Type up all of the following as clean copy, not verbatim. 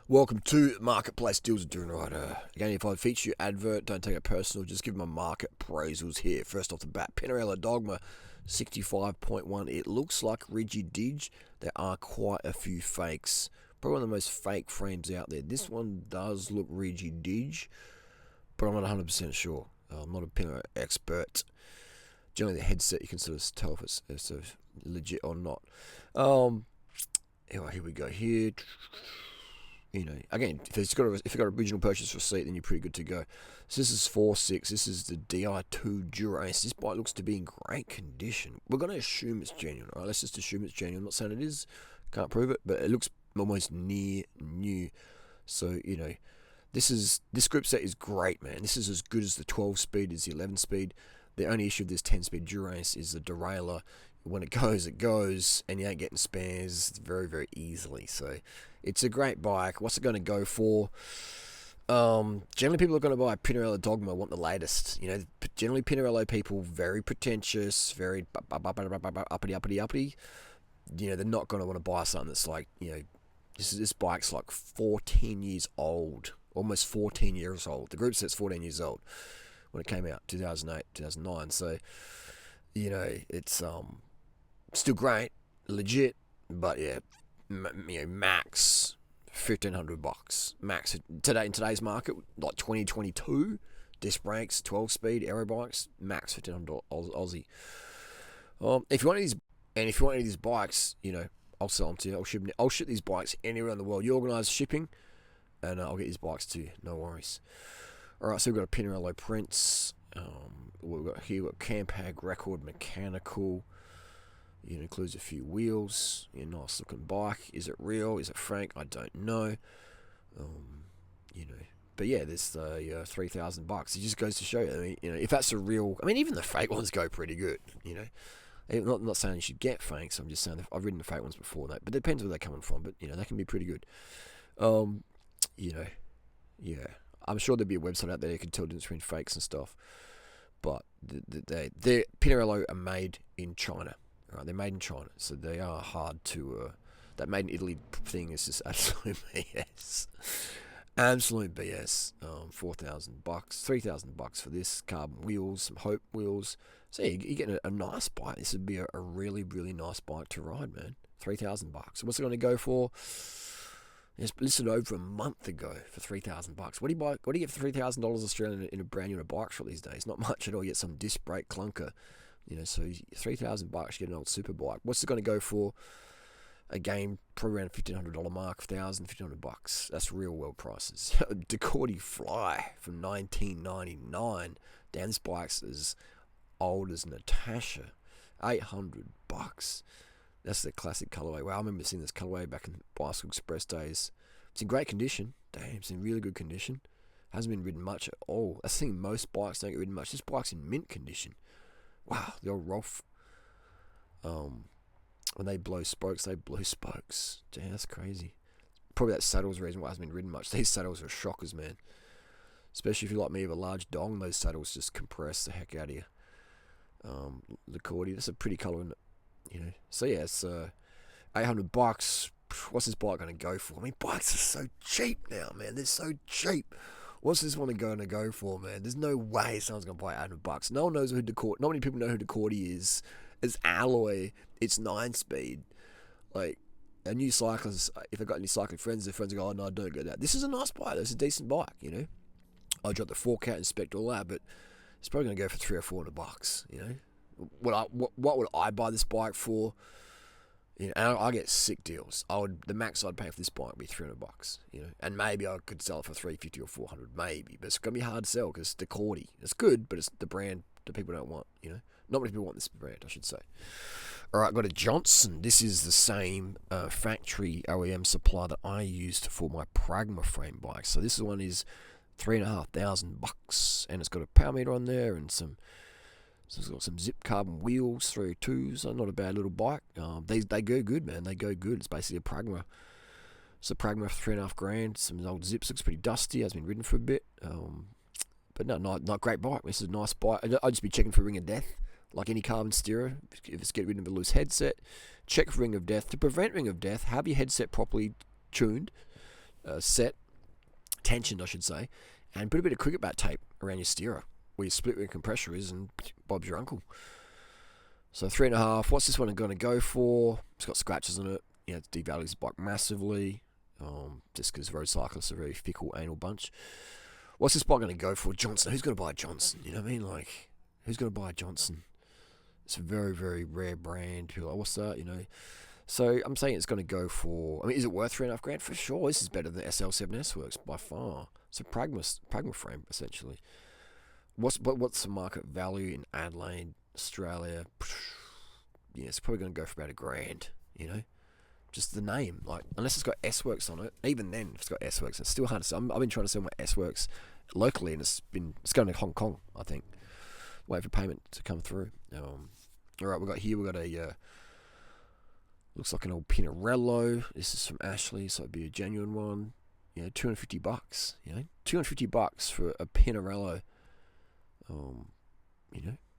Welcome to Marketplace Deals with Durianrider. Again, if I feature you advert, don't take it personal, just give my market appraisals here. First off the bat, Pinarello Dogma, 65.1. It looks like Rigid Dig. There are quite a few fakes. Probably one of the most fake frames out there. This one does look Rigid Dig, but I'm not 100% sure. I'm not a Pinarello expert. Generally, the headset, you can sort of tell if it's sort of legit or not. Anyway, here we go. Here. You know, again, if you've got a original purchase receipt, then you're pretty good to go. So this is 4.6. This is the Di2 Durace. This bike looks to be in great condition. We're going to assume it's genuine, right? Let's just assume it's genuine. I'm not saying it is. Can't prove it, but it looks almost near new. So, you know, this group set is great, man. This is as good as the 12-speed, as the 11-speed. The only issue with this 10-speed Durace is the derailleur. When it goes, and you ain't getting spares very, very easily. So it's a great bike. What's it going to go for? Generally, people are going to buy a Pinarello Dogma, want the latest. You know, generally Pinarello people, very pretentious, very uppity. You know, they're not going to want to buy something that's like, you know, this bike's like 14 years old, almost 14 years old. The group set's 14 years old when it came out, 2008, 2009. So, you know, it's still great, legit, but yeah, you know, max $1,500. Max today in today's market, like 2022, disc brakes, 12-speed aero bikes, max $1,500 Aussie. If you want any of these bikes, you know, I'll sell them to you. I'll ship these bikes anywhere around the world. You organise shipping, and I'll get these bikes to you. No worries. All right, so we've got a Pinarello Prince. We've got Campag Record Mechanical. You know, includes a few wheels. Nice looking bike. Is it real? Is it fake? I don't know. You know, but yeah, there's $3,000. It just goes to show you. I mean, you know, if that's a real, I mean, even the fake ones go pretty good. You know, I'm not saying you should get fakes. I'm just saying I've ridden the fake ones before that, but it depends where they're coming from. But you know, they can be pretty good. You know, yeah. I'm sure there'd be a website out there you can tell the difference between fakes and stuff. But the Pinarello are made in China. Right, they're made in China, so they are hard to. That made in Italy thing is just absolute BS. Absolute BS. $4,000, $3,000 for this carbon wheels, some Hope wheels. So yeah, you're getting a nice bike. This would be a really, really nice bike to ride, man. $3,000. What's it going to go for? It's listed over a month ago for $3,000. What do you buy? What do you get for $3,000 Australian in a brand new bike shop these days? Not much at all. You get some disc brake clunker, you know. So $3,000, you get an old super bike. What's it going to go for? Again, probably around $1,500 mark, $1,500. That's real world prices. Ducati Fly from 1999. Damn, this bike's as old as Natasha. $800. That's the classic colorway. Wow, I remember seeing this colorway back in Bicycle Express days. It's in great condition. Damn, it's in really good condition. Hasn't been ridden much at all. That's the thing, most bikes don't get ridden much. This bike's in mint condition. Wow, the old Rolf. When they blow spokes, they blow spokes. Damn, that's crazy. Probably that saddle's the reason why it hasn't been ridden much. These saddles are shockers, man. Especially if you like me with a large dong, those saddles just compress the heck out of you. Ducati, that's a pretty colour, isn't it? You know, so yeah, it's $800. What's this bike going to go for? I mean, bikes are so cheap now, man. They're so cheap. What's this one going to go for, man? There's no way someone's going to buy $800. No one knows who Ducati. Not many people know who Ducati is. It's alloy. It's 9-speed. Like, a new cyclist. If I've got any cycling friends, their friends go, "Oh no, don't go that." This is a nice bike. It's a decent bike. You know, I dropped the fork out, inspect all that, but it's probably going to go for $300 or $400. You know. What would I buy this bike for? You know, and I get sick deals. The max I'd pay for this bike would be $300. You know, and maybe I could sell it for $350 or $400, maybe. But it's gonna be hard to sell because it's Ducati. It's good, but it's the brand that people don't want. You know, not many people want this brand, I should say. All right, got a Johnson. This is the same factory OEM supply that I used for my Pragma frame bike. So this one is $3,500, and it's got a power meter on there and some. So it's got some zip carbon wheels, 302s, so not a bad little bike. They go good, man. They go good. It's basically a Pragma. It's a Pragma for $3,500. Some old zips, looks pretty dusty. Has been ridden for a bit. But no, not great bike. This is a nice bike. I'd just be checking for ring of death, like any carbon steerer. If it's getting rid of a loose headset, check for ring of death. To prevent ring of death, have your headset properly tuned. set, tensioned I should say, and put a bit of cricket bat tape around your steerer where your split ring compressor is, and Bob's your uncle. So 3.5. What's this one going to go for? It's got scratches on it. It devalues the bike massively. Just because road cyclists are a very fickle anal bunch. What's this bike going to go for? Johnson. Who's going to buy Johnson? You know what I mean? Like, who's going to buy Johnson? It's a very, very rare brand. People are like, what's that? So I'm saying it's going to go for. I mean, is it worth $3.5 for sure? This is better than SL7S Works by far. It's a Pragma frame essentially. What's the market value in Adelaide, Australia? Yeah, it's probably going to go for about $1,000. Just the name, like, unless it's got S-Works on it. Even then, if it's got S-Works, it's still hard to sell. I've been trying to sell my S-Works locally, and it's going to Hong Kong, I think. Wait for payment to come through. All right, we got a looks like an old Pinarello. This is from Ashley, so it'd be a genuine one. $250. $250 for a Pinarello.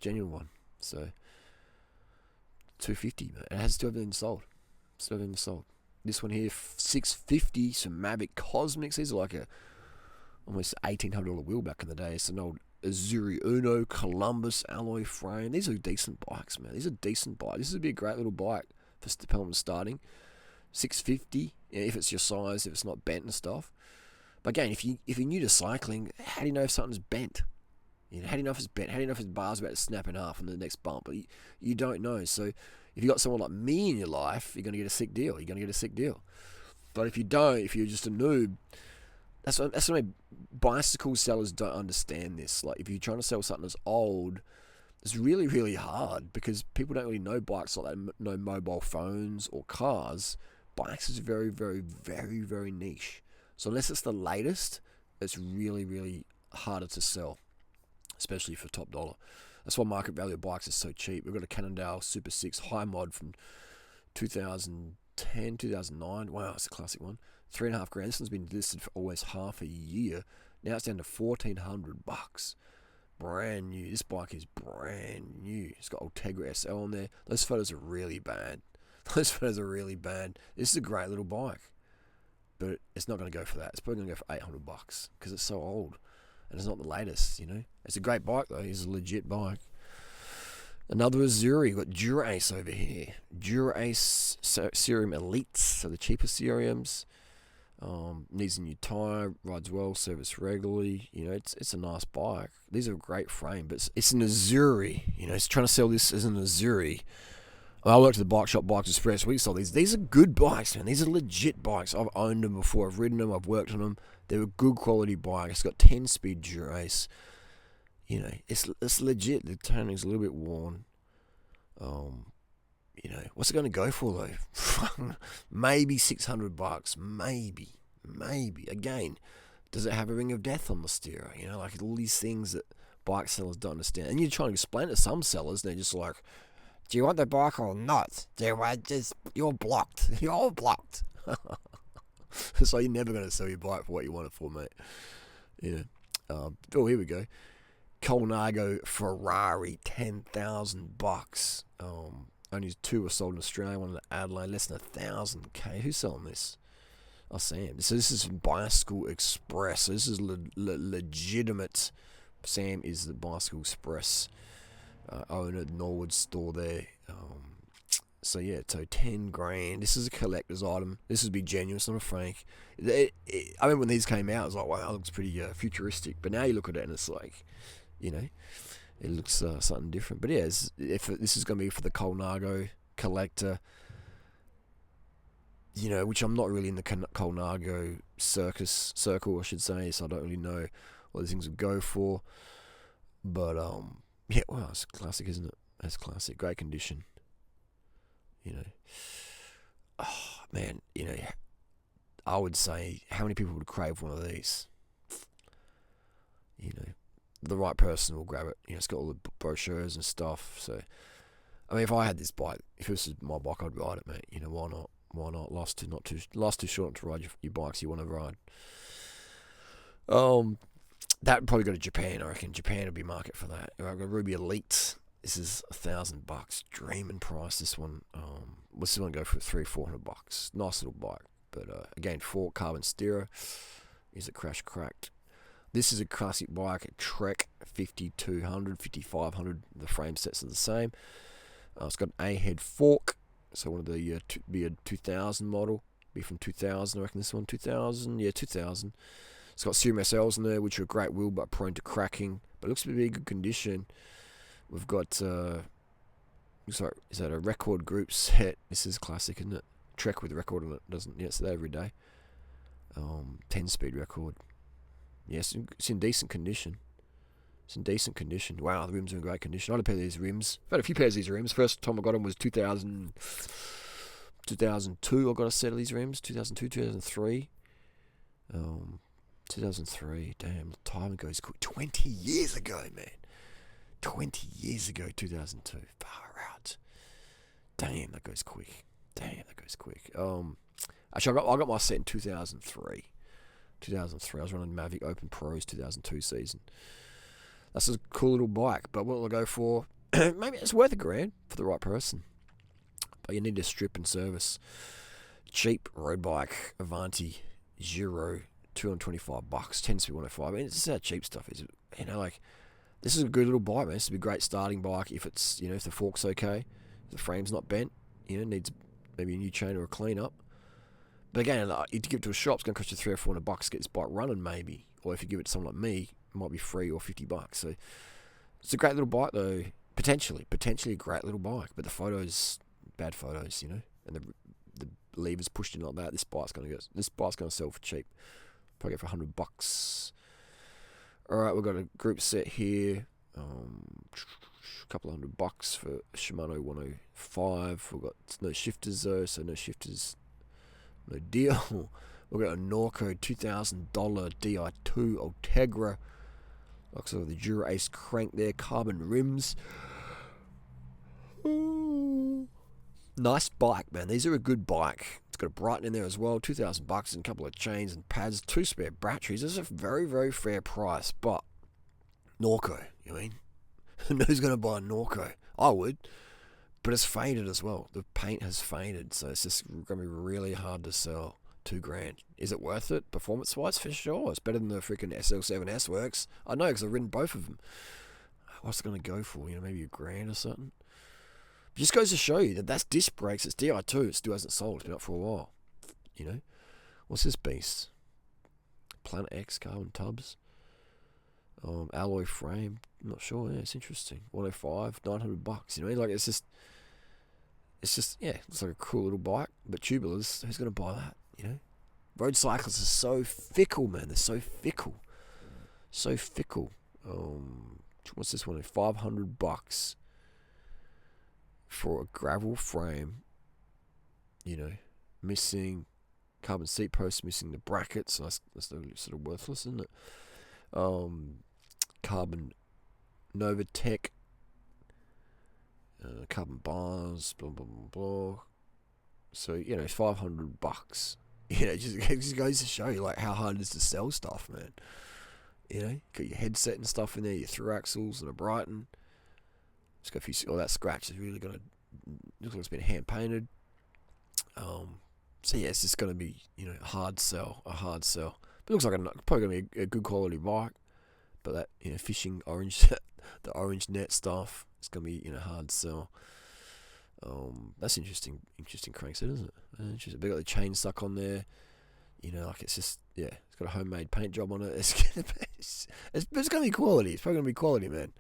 Genuine one. So $250, man. It has still been sold. This one here, $650. Some Mavic Cosmics. These are like a almost $1,800 wheel back in the day. It's an old Azuri Uno Columbus alloy frame. These are decent bikes, man. These are decent bikes. This would be a great little bike for Pelham starting. $650. If it's your size, if it's not bent and stuff. But again, if you're new to cycling, how do you know if something's bent? How do you know if it's bent? How do you know if its bar's about to snap in half on the next bump? But you don't know. So if you got someone like me in your life, you're going to get a sick deal. But if you don't, if you're just a noob, that's why bicycle sellers don't understand this. Like, if you're trying to sell something that's old, it's really, really hard because people don't really know bikes like that, know mobile phones or cars. Bikes is very, very, very, very niche. So unless it's the latest, it's really, really harder to sell, especially for top dollar. That's why market value of bikes is so cheap. We've got a Cannondale Super 6 high mod from 2010, 2009. Wow, it's a classic one. $3.5. This one's been listed for almost half a year. Now it's down to $1,400. Brand new. This bike is brand new. It's got Ultegra SL on there. Those photos are really bad. This is a great little bike. But it's not going to go for that. It's probably going to go for $800 because it's so old. And it's not the latest, It's a great bike, though. It's a legit bike. Another Azuri. We've got Dura-Ace over here. Dura-Ace Serum Elites. So the cheaper serums. Needs a new tyre. Rides well. Service regularly. It's a nice bike. These are a great frame. But it's an Azuri. It's trying to sell this as an Azuri. I worked at the bike shop, Bikes Express. We sold these. These are good bikes, man. These are legit bikes. I've owned them before. I've ridden them. I've worked on them. They're a good quality bike. It's got 10-speed Dura-Ace. It's legit. The toning's a little bit worn. What's it going to go for though? Maybe $600. Maybe. Again, does it have a ring of death on the steerer? Like all these things that bike sellers don't understand. And you're trying to explain to some sellers, and they're just like, do you want the bike or not? You're blocked. You're blocked. So you're never going to sell your bike for what you want it for, mate. Yeah. Here we go. Colnago Ferrari, $10,000. Only 2 were sold in Australia, one in Adelaide, less than 1,000 Who's selling this? Oh, Sam. So this is Bicycle Express. So this is legitimate. Sam is the Bicycle Express owner at Norwood store there. So $10,000. This is a collector's item. This would be genuine. It's not a Frank. I remember when these came out, I was like, wow, that looks pretty futuristic. But now you look at it and it's like, it looks something different. But yeah, if this is going to be for the Colnago collector, which I'm not really in the Colnago circle, I should say. So I don't really know what these things would go for. But it's classic, isn't it? That's classic. Great condition. Oh man, I would say how many people would crave one of these? The right person will grab it. It's got all the brochures and stuff. So, I mean, if I had this bike, if this is my bike, I'd ride it, mate. Why not? Why not? Life's too short to ride your bikes you want to ride. That would probably go to Japan. I reckon Japan would be market for that. I've got Ruby Elite. This is $1,000. Dreaming price. This one. What's this one go for? $300-400. Nice little bike. But again, fork, carbon stereo. Is it crash cracked? This is a classic bike, a Trek 5200, 5500. The frame sets are the same. It's got an A-head fork, so one of the be a 2000 model. Be from 2000, I reckon this one 2000. Yeah, 2000. It's got CMSLs in there, which are a great wheel but prone to cracking. But it looks to be in good condition. We've got looks like, is that a record group set? This is classic, isn't it? Trek with a record on it, doesn't? Yeah, it's there every day. 10-speed record. Yes, it's in decent condition. It's in decent condition. Wow, the rims are in great condition. I had a pair of these rims. I've had a few pairs of these rims. First time I got them was 2002. I got a set of these rims. 2002, 2003. 2003. Damn, the time goes quick. 20 years ago, man. 20 years ago, 2002. Far out. Damn, that goes quick. Actually, I got my set in 2003. 2003, I was running Mavic Open Pros 2002 season. That's a cool little bike, but what will I go for? Maybe it's worth $1,000 for the right person. But you need to strip and service. Cheap road bike, Avanti, Giro, $225, 10-speed 105. I mean, this is how cheap stuff is. You know, like, this is a good little bike, man. This would be a great starting bike if it's, you know, if the fork's okay, if the frame's not bent, you know, needs maybe a new chain or a clean up. But again, you to give it to a shop, it's going to cost you $300 or $400 to get this bike running, maybe. Or if you give it to someone like me, it might be free or $50. So it's a great little bike, though. Potentially a great little bike. But the photos, bad photos, you know, and the levers pushed in like that. This bike's going to sell for cheap. Probably get for $100. All right, we've got a group set here. A couple of $100 for Shimano 105. We've got no shifters though, so no shifters. No deal. We've got a Norco $2,000 Di2 Ultegra. Looks like the Dura Ace crank there. Carbon rims. Ooh. Nice bike, man. These are a good bike. It's got a Brighton in there as well. $2,000 and a couple of chains and pads. 2 spare batteries. This is a very, very fair price. But Norco, you mean? Who's going to buy a Norco? I would. But it's faded as well. The paint has faded, so it's just going to be really hard to sell. $2,000. Is it worth it? Performance-wise, for sure. It's better than the freaking SL7 S-Works. I know, because I've ridden both of them. What's it going to go for? You know, maybe $1,000 or something? It just goes to show you that that's disc brakes. It's Di2. It still hasn't sold. It's been up for a while. You know? What's this beast? Planet X carbon tubs. Alloy frame. I'm not sure. Yeah, it's interesting. 105, $900. You know, like it's just, yeah, it's like a cool little bike. But tubulars, who's going to buy that? You know, road cyclists are so fickle, man. They're so fickle, so fickle. What's this one? $500 for a gravel frame. You know, missing carbon seat posts, missing the brackets. So that's sort of worthless, isn't it? Carbon Novatech, carbon bars, blah blah blah blah. So you know, $500. You know, it just goes to show you like how hard it is to sell stuff, man. You know, got your headset and stuff in there, your through axles and a Brighton. It's got a few. All that scratch is really gonna look like it's been hand painted. So yeah, it's just gonna be, you know, a hard sell. But it looks like probably gonna be a good quality bike. But that, you know, fishing orange, the orange net stuff, it's gonna be, you know, hard sell. That's interesting crankset, isn't it? Interesting. They got the chain stuck on there. You know, like it's just, yeah, it's got a homemade paint job on it. It's gonna be quality. It's probably gonna be quality, man.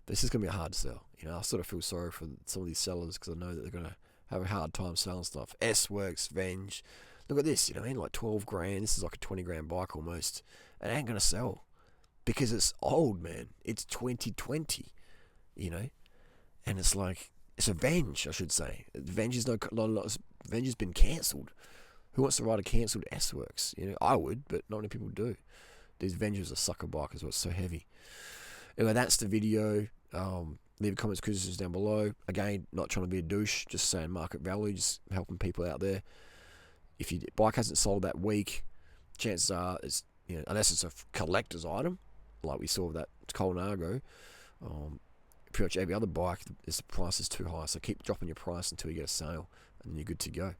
But it's just gonna be a hard sell. You know, I sort of feel sorry for some of these sellers because I know that they're gonna have a hard time selling stuff. S-Works, Venge. Look at this. You know what I mean? Like $12,000. This is like a $20,000 bike almost. It ain't gonna sell because it's old, man. It's 2020. You know, and it's like, it's a Venge, I should say. Venge is Venge has been cancelled. Who wants to ride a cancelled S-Works? You know, I would, but not many people do. These Venges are sucker bike as well. It's so heavy. Anyway, that's the video. Leave comments, criticisms down below. Again, not trying to be a douche, just saying market value, just helping people out there. If your bike hasn't sold that week, chances are, it's, you know, unless it's a collector's item, like we saw with that Colnago, pretty much every other bike, the price is too high. So keep dropping your price until you get a sale, and you're good to go.